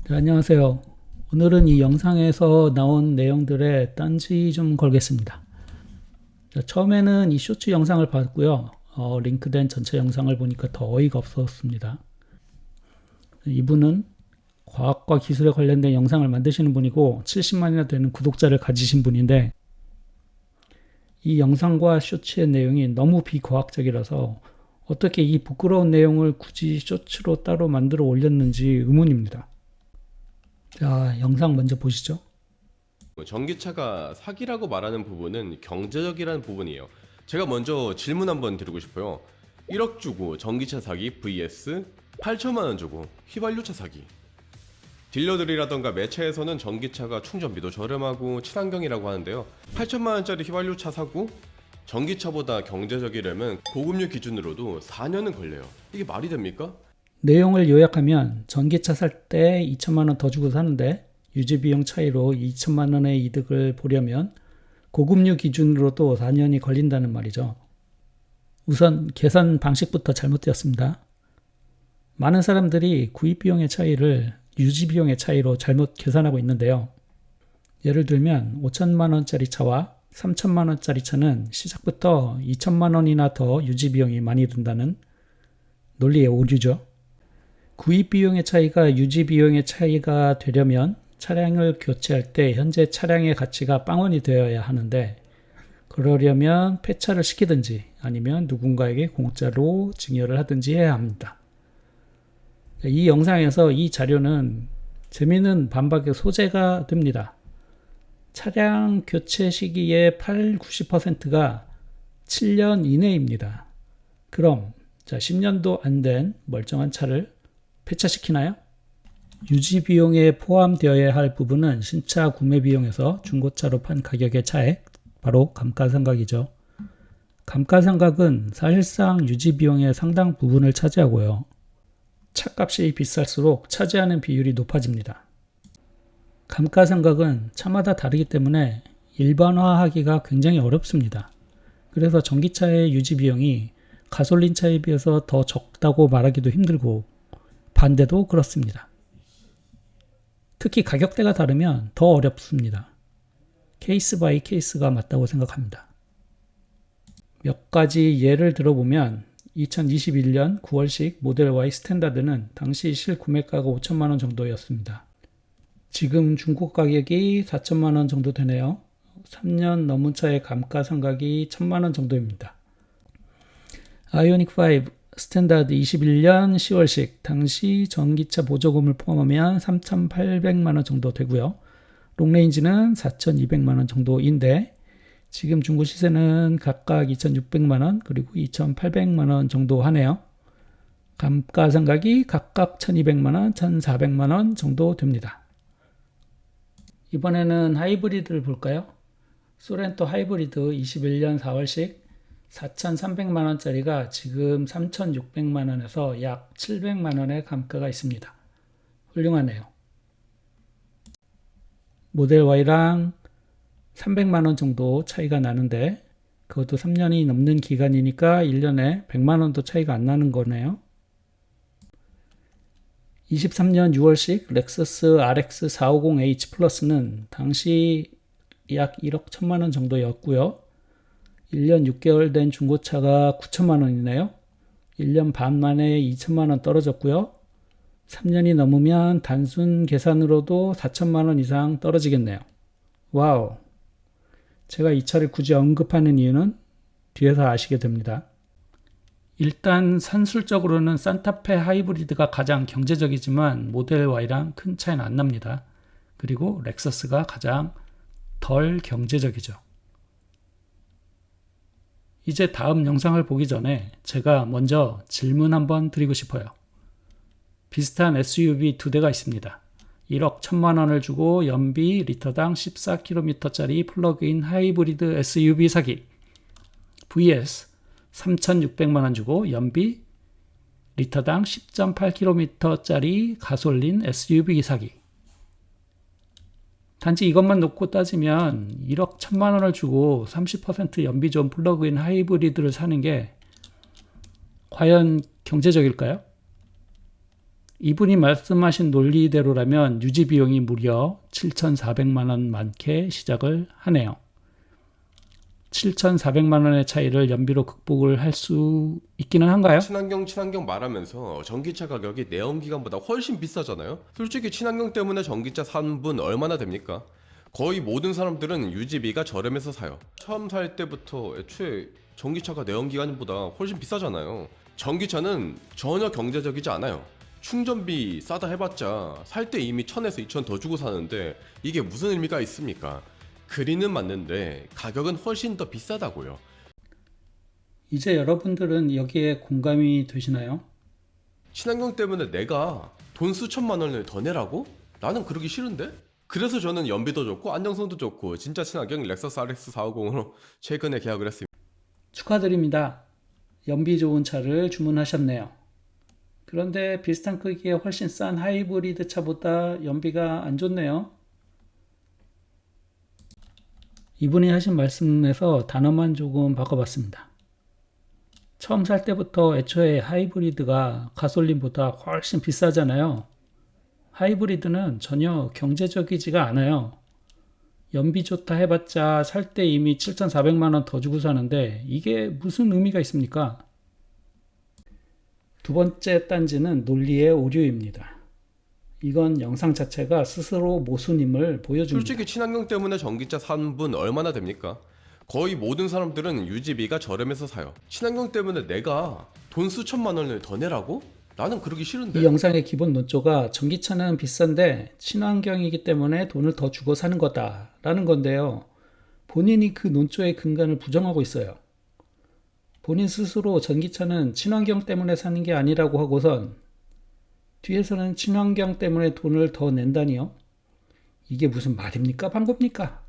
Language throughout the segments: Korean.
네, 안녕하세요. 오늘은 이 영상에서 나온 내용들에 딴지 좀 걸겠습니다. 자, 처음에는 이 쇼츠 영상을 봤고요. 링크된 전체 영상을 보니까 더 어이가 없었습니다. 이분은 과학과 기술에 관련된 영상을 만드시는 분이고 70만이나 되는 구독자를 가지신 분인데, 이 영상과 쇼츠의 내용이 너무 비과학적이라서 어떻게 이 부끄러운 내용을 굳이 쇼츠로 따로 만들어 올렸는지 의문입니다. 자, 영상 먼저 보시죠. 전기차가 사기라고 말하는 부분은 경제적이라는 부분이에요. 제가 먼저 질문 한번 드리고 싶어요. 1억 주고 전기차 사기 vs 8천만 원 주고 휘발유차 사기. 딜러들이라던가 매체에서는 전기차가 충전비도 저렴하고 친환경이라고 하는데요. 8천만 원짜리 휘발유차 사고 전기차보다 경제적이려면 고급류 기준으로도 4년은 걸려요. 이게 말이 됩니까? 내용을 요약하면 전기차 살 때 2천만 원 더 주고 사는데 유지비용 차이로 2천만 원의 이득을 보려면 고급류 기준으로도 4년이 걸린다는 말이죠. 우선 계산 방식부터 잘못되었습니다. 많은 사람들이 구입비용의 차이를 유지비용의 차이로 잘못 계산하고 있는데요. 예를 들면 5천만 원짜리 차와 3천만 원짜리 차는 시작부터 2천만 원이나 더 유지비용이 많이 든다는 논리의 오류죠. 구입 비용의 차이가 유지 비용의 차이가 되려면 차량을 교체할 때 현재 차량의 가치가 빵원이 되어야 하는데, 그러려면 폐차를 시키든지 아니면 누군가에게 공짜로 증여를 하든지 해야 합니다. 이 영상에서 이 자료는 재미있는 반박의 소재가 됩니다. 차량 교체 시기의 90%가 7년 이내입니다. 그럼 10년도 안 된 멀쩡한 차를 폐차시키나요? 유지 비용에 포함되어야 할 부분은 신차 구매 비용에서 중고차로 판 가격의 차액, 바로 감가상각이죠. 감가상각은 사실상 유지 비용의 상당 부분을 차지하고요. 차값이 비쌀수록 차지하는 비율이 높아집니다. 감가상각은 차마다 다르기 때문에 일반화하기가 굉장히 어렵습니다. 그래서 전기차의 유지 비용이 가솔린차에 비해서 더 적다고 말하기도 힘들고, 반대도 그렇습니다. 특히 가격대가 다르면 더 어렵습니다. 케이스 바이 케이스가 맞다고 생각합니다. 몇 가지 예를 들어보면 2021년 9월식 모델 Y 스탠다드는 당시 실구매가가 5천만 원 정도였습니다. 지금 중고 가격이 4천만 원 정도 되네요. 3년 넘은 차의 감가상각이 1천만 원 정도입니다. 아이오닉 5 스탠다드 21년 10월식 당시 전기차 보조금을 포함하면 3,800만 원 정도 되고요. 롱레인지는 4,200만 원 정도인데 지금 중고 시세는 각각 2,600만 원 그리고 2,800만 원 정도 하네요. 감가상각이 각각 1,200만 원, 1,400만 원 정도 됩니다. 이번에는 하이브리드를 볼까요? 소렌토 하이브리드 21년 4월식 4,300만 원짜리가 지금 3,600만 원에서 약 700만 원의 감가가 있습니다. 훌륭하네요. 모델 Y랑 300만 원 정도 차이가 나는데 그것도 3년이 넘는 기간이니까 1년에 100만 원도 차이가 안 나는 거네요. 23년 6월식 렉서스 RX 450H 플러스는 당시 약 1억 1천만 원 정도였고요. 1년 6개월 된 중고차가 9천만 원이네요. 1년 반 만에 2천만 원 떨어졌고요. 3년이 넘으면 단순 계산으로도 4천만 원 이상 떨어지겠네요. 와우. 제가 이 차를 굳이 언급하는 이유는 뒤에서 아시게 됩니다. 일단 산술적으로는 산타페 하이브리드가 가장 경제적이지만 모델 Y랑 큰 차이는 안 납니다. 그리고 렉서스가 가장 덜 경제적이죠. 이제 다음 영상을 보기 전에 제가 먼저 질문 한번 드리고 싶어요. 비슷한 SUV 두 대가 있습니다. 1억 1천만 원을 주고 연비 리터당 14km짜리 플러그인 하이브리드 SUV 사기 vs 3,600만 원 주고 연비 리터당 10.8km짜리 가솔린 SUV 사기. 단지 이것만 놓고 따지면 1억 1천만 원을 주고 30% 연비 좋은 플러그인 하이브리드를 사는 게 과연 경제적일까요? 이분이 말씀하신 논리대로라면 유지 비용이 무려 7,400만 원 많게 시작을 하네요. 7,400만 원의 차이를 연비로 극복을 할 수 있기는 한가요? 친환경 말하면서 전기차 가격이 내연기관보다 훨씬 비싸잖아요. 솔직히 친환경 때문에 전기차 산 분 얼마나 됩니까? 거의 모든 사람들은 유지비가 저렴해서 사요. 처음 살 때부터 애초에 전기차가 내연기관보다 훨씬 비싸잖아요. 전기차는 전혀 경제적이지 않아요. 충전비 싸다 해봤자 살 때 이미 1,000에서 2,000 더 주고 사는데 이게 무슨 의미가 있습니까? 그리는 맞는데 가격은 훨씬 더 비싸다고요. 이제 여러분들은 여기에 공감이 되시나요? 친환경 때문에 내가 돈 수천만 원을 더 내라고? 나는 그러기 싫은데? 그래서 저는 연비도 좋고 안정성도 좋고 진짜 친환경 렉서스 RX 450으로 최근에 계약을 했습니다. 축하드립니다. 연비 좋은 차를 주문하셨네요. 그런데 비슷한 크기에 훨씬 싼 하이브리드 차보다 연비가 안 좋네요. 이분이 하신 말씀에서 단어만 조금 바꿔봤습니다. 처음 살 때부터 애초에 하이브리드가 가솔린보다 훨씬 비싸잖아요. 하이브리드는 전혀 경제적이지가 않아요. 연비 좋다 해봤자 살 때 이미 7,400만 원 더 주고 사는데 이게 무슨 의미가 있습니까? 두 번째 딴지는 논리의 오류입니다. 이건 영상 자체가 스스로 모순임을 보여줍니다. 솔직히 친환경 때문에 전기차 산 분 얼마나 됩니까? 거의 모든 사람들은 유지비가 저렴해서 사요. 친환경 때문에 내가 돈 수천만 원을 더 내라고? 나는 그러기 싫은데. 이 영상의 기본 논조가 전기차는 비싼데 친환경이기 때문에 돈을 더 주고 사는 거다라는 건데요. 본인이 그 논조의 근간을 부정하고 있어요. 본인 스스로 전기차는 친환경 때문에 사는 게 아니라고 하고선 뒤에서는 친환경 때문에 돈을 더 낸다니요? 이게 무슨 말입니까? 방법입니까?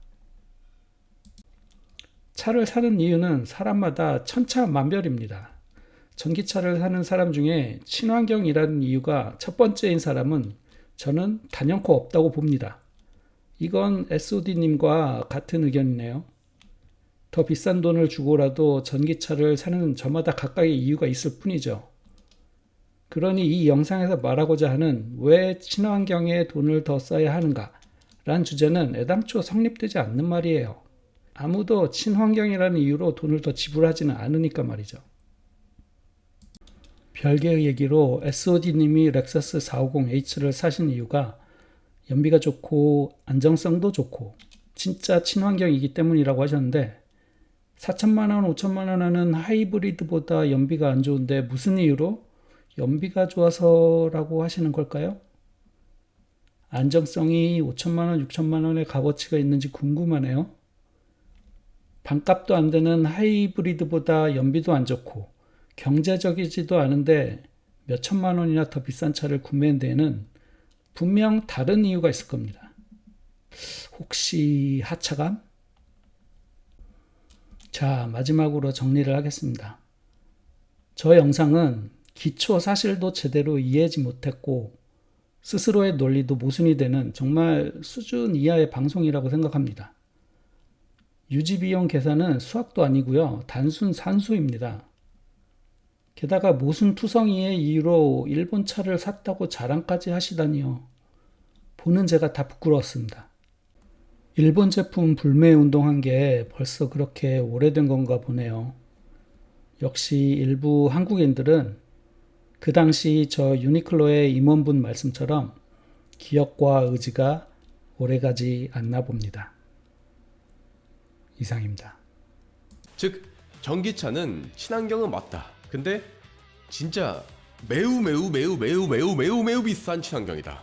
차를 사는 이유는 사람마다 천차만별입니다. 전기차를 사는 사람 중에 친환경이라는 이유가 첫 번째인 사람은 저는 단연코 없다고 봅니다. 이건 SOD님과 같은 의견이네요. 더 비싼 돈을 주고라도 전기차를 사는 저마다 각각의 이유가 있을 뿐이죠. 그러니 이 영상에서 말하고자 하는 왜 친환경에 돈을 더 써야 하는가 라는 주제는 애당초 성립되지 않는 말이에요. 아무도 친환경이라는 이유로 돈을 더 지불하지는 않으니까 말이죠. 별개의 얘기로 SOD님이 렉서스 450H를 사신 이유가 연비가 좋고 안정성도 좋고 진짜 친환경이기 때문이라고 하셨는데 4천만 원, 5천만 원 하는 하이브리드보다 연비가 안 좋은데 무슨 이유로? 연비가 좋아서라고 하시는 걸까요? 안정성이 5천만 원, 6천만 원의 값어치가 있는지 궁금하네요. 반값도 안 되는 하이브리드보다 연비도 안 좋고 경제적이지도 않은데 몇 천만 원이나 더 비싼 차를 구매한 데에는 분명 다른 이유가 있을 겁니다. 혹시 하차감? 자, 마지막으로 정리를 하겠습니다. 저 영상은 기초 사실도 제대로 이해하지 못했고 스스로의 논리도 모순이 되는 정말 수준 이하의 방송이라고 생각합니다. 유지비용 계산은 수학도 아니고요. 단순 산수입니다. 게다가 모순투성이의 이유로 일본 차를 샀다고 자랑까지 하시다니요. 보는 제가 다 부끄러웠습니다. 일본 제품 불매 운동한 게 벌써 그렇게 오래된 건가 보네요. 역시 일부 한국인들은 그 당시 저 유니클로의 임원분 말씀처럼 기억과 의지가 오래가지 않나 봅니다. 이상입니다. 즉 전기차는 친환경은 맞다. 근데 진짜 매우 비싼 친환경이다.